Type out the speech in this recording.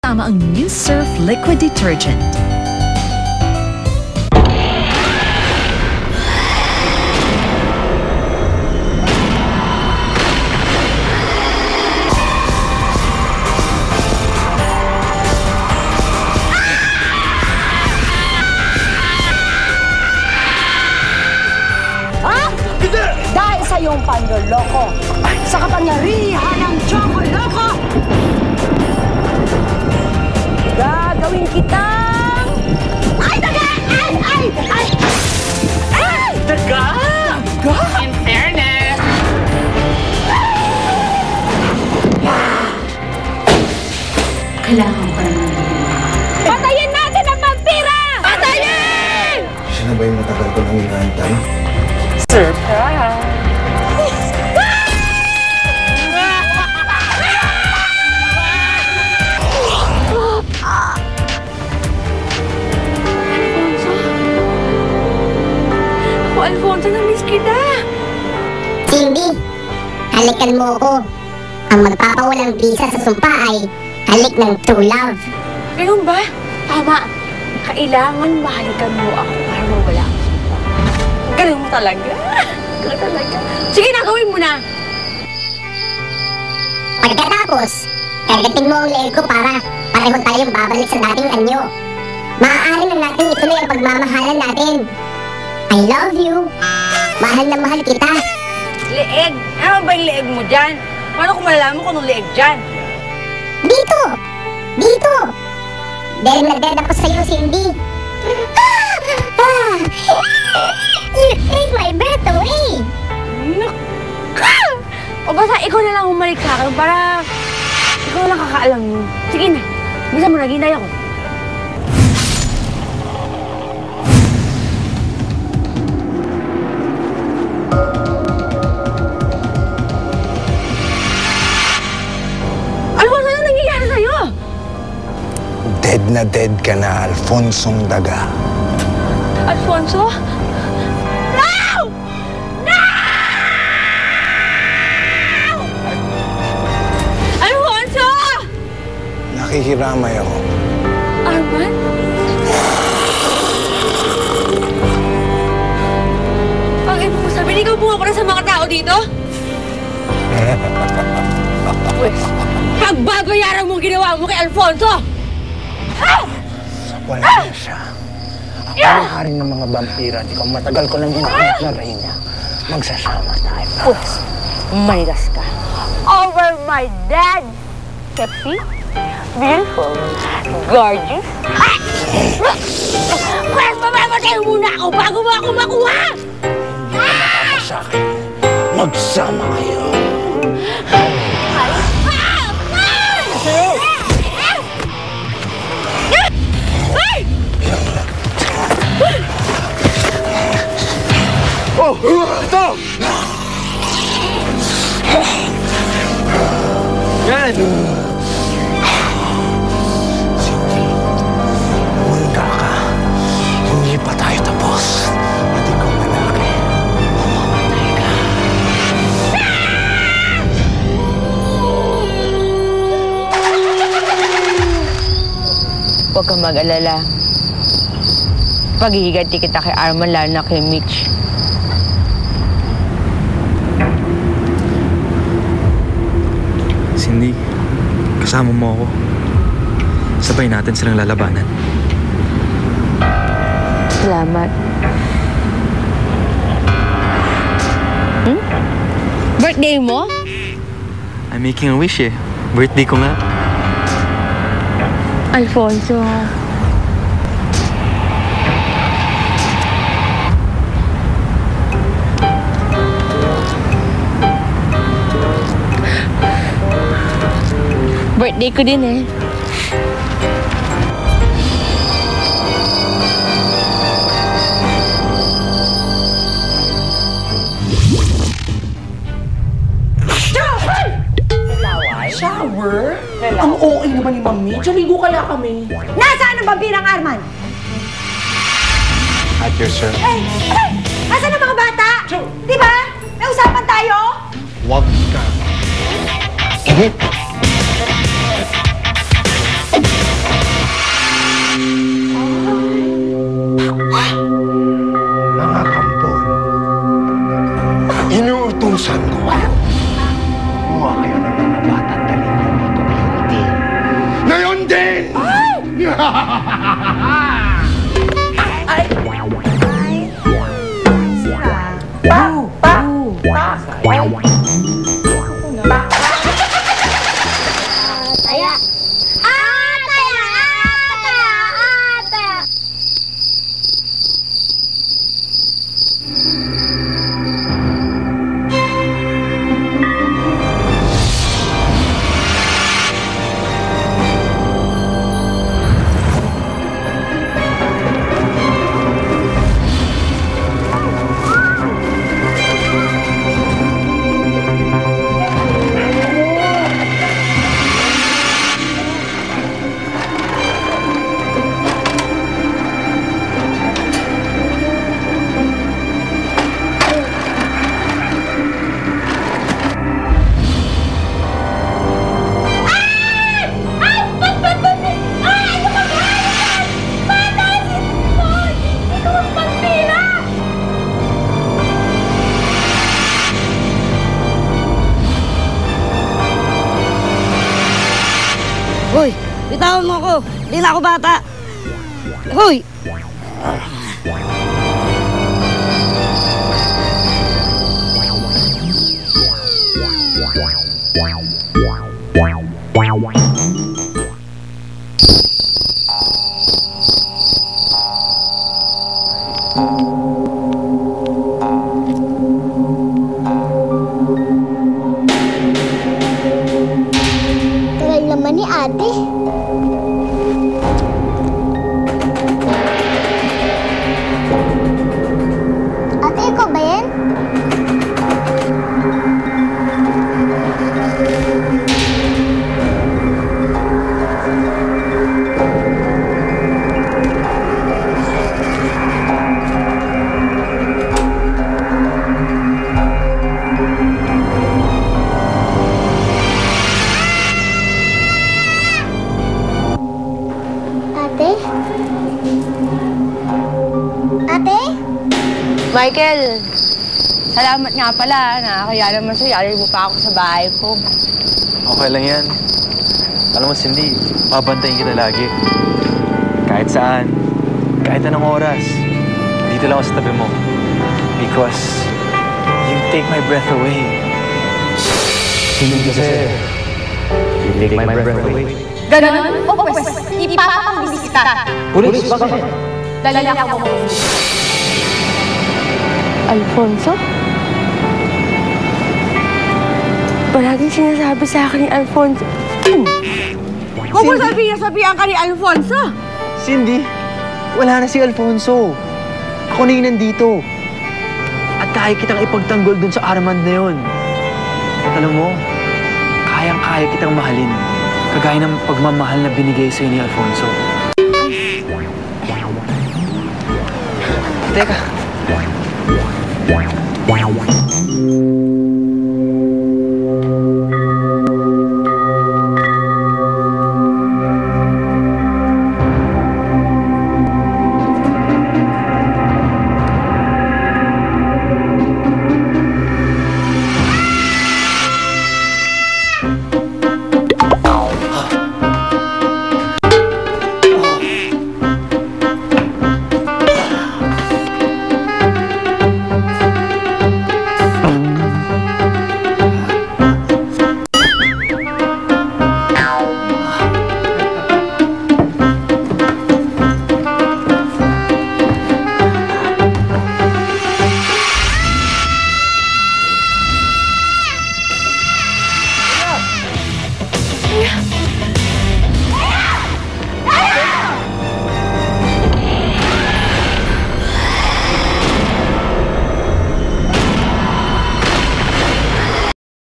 kasama ang New Surf Liquid Detergent. Dahil sa iyong panloloko, sa kapangyarihan ng Chocoloko, gagawin kitang... Ay, daga! Ay! Daga! Daga? In fairness! Kailangan ko naman. Patayin natin ang vampira! Patayin! Siya na ba yung matagal ko nang inaantay? Surprise! Alfonso, na-miss kita. Cindy, halikan mo ako. Ang magpapawalang visa sa sumpa ay halik ng true love. Ganun ba? Tama. Kailangan mahalikan mo ako para mawala ako. Ganun mo talaga. Ganun talaga. Sige na, gawin mo na. Pagkatapos, kagating mo ang leeg ko para pareho tayong babalik sa dating anyo. Maaari na natin ituloy ang pagmamahalan natin. I love you. Mahal na mahal kita. Leeg? Ano ba yung leeg mo dyan? Paano kung malalaman kung anong leeg dyan? Dito! Dito! Dahil nag-dead ako sa'yo, Cindy. You take my breath away. O basta ikaw na lang humalik sa akin para ikaw lang kakaalam mo. Sige na. Bisa mo na, ginay ako. Dead na dead ka na, Alfonsong Daga. Alfonso? No! No! Alfonso! Nakikiramay ako. Arman? Ang ibig mo sabihin, ikaw bumabara sa mga tao dito? Pagbabayaran mo ginawa mo kay Alfonso! Wala na siya. Ako ang hari ng mga vampira. Ikaw matagal ko nang hinahanap na reyna. Magsasama tayo. Pues, manigas ka. Over my dad! Sexy, beautiful, gorgeous. Pues, mamamatay muna ako bago mo ako makuha! Hindi ka matapos sa akin. Magsama kayo. Oh! Ito! Yan! Cindy, manda ka. Hindi pa tayo tapos. At ikaw malaki. Mamatay ka. Huwag kang mag-alala. Paghihiganti kita kay Arman, lalo na kay Mitch. Cindy, kasama mo ako. Sabay natin silang lalabanan. Salamat. Birthday mo? I'm making a wish eh. Birthday ko nga. Alfonso. Birthday ko din eh. Shower? Ang okay naman ni Mami. Diyan kaya kami. Nasaan ang vampirang Arman? At your service. Hey! Nasaan ang mga bata? Di ba? May usapan tayo? Wag ka. Taya! Ataya! Ataya! Ataya! Hoy, bitawan mo ako. Hindi na ako bata. Hoy! Tagal naman ni ate. Ate, ikaw ba yan? Ate? Ate? Michael, salamat nga pala. Nakakaya naman sa'yo. Yari mo pa ako sa bahay ko. Okay lang yan. Alam mo, Cindy, babantayin kita lagi. Kahit saan, kahit anong oras, dito lang ako sa tabi mo. Because you take my breath away. Cindy kasi, you take my breath away. Ganon? O pwes, ipapambisi kita. Pulis, bakit? Dali ako mo. Alfonso? Palaging sinasabi sa akin ni Alfonso. Kung mo sabihan ka ni Alfonso. Cindy, wala na si Alfonso. Ako na yung nandito. At kaya kitang ipagtanggol dun sa armand na yun. At alam mo, kayang-kaya kitang mahalin. Kagaya ng pagmamahal na binigay sa'yo ni Alfonso. Teka.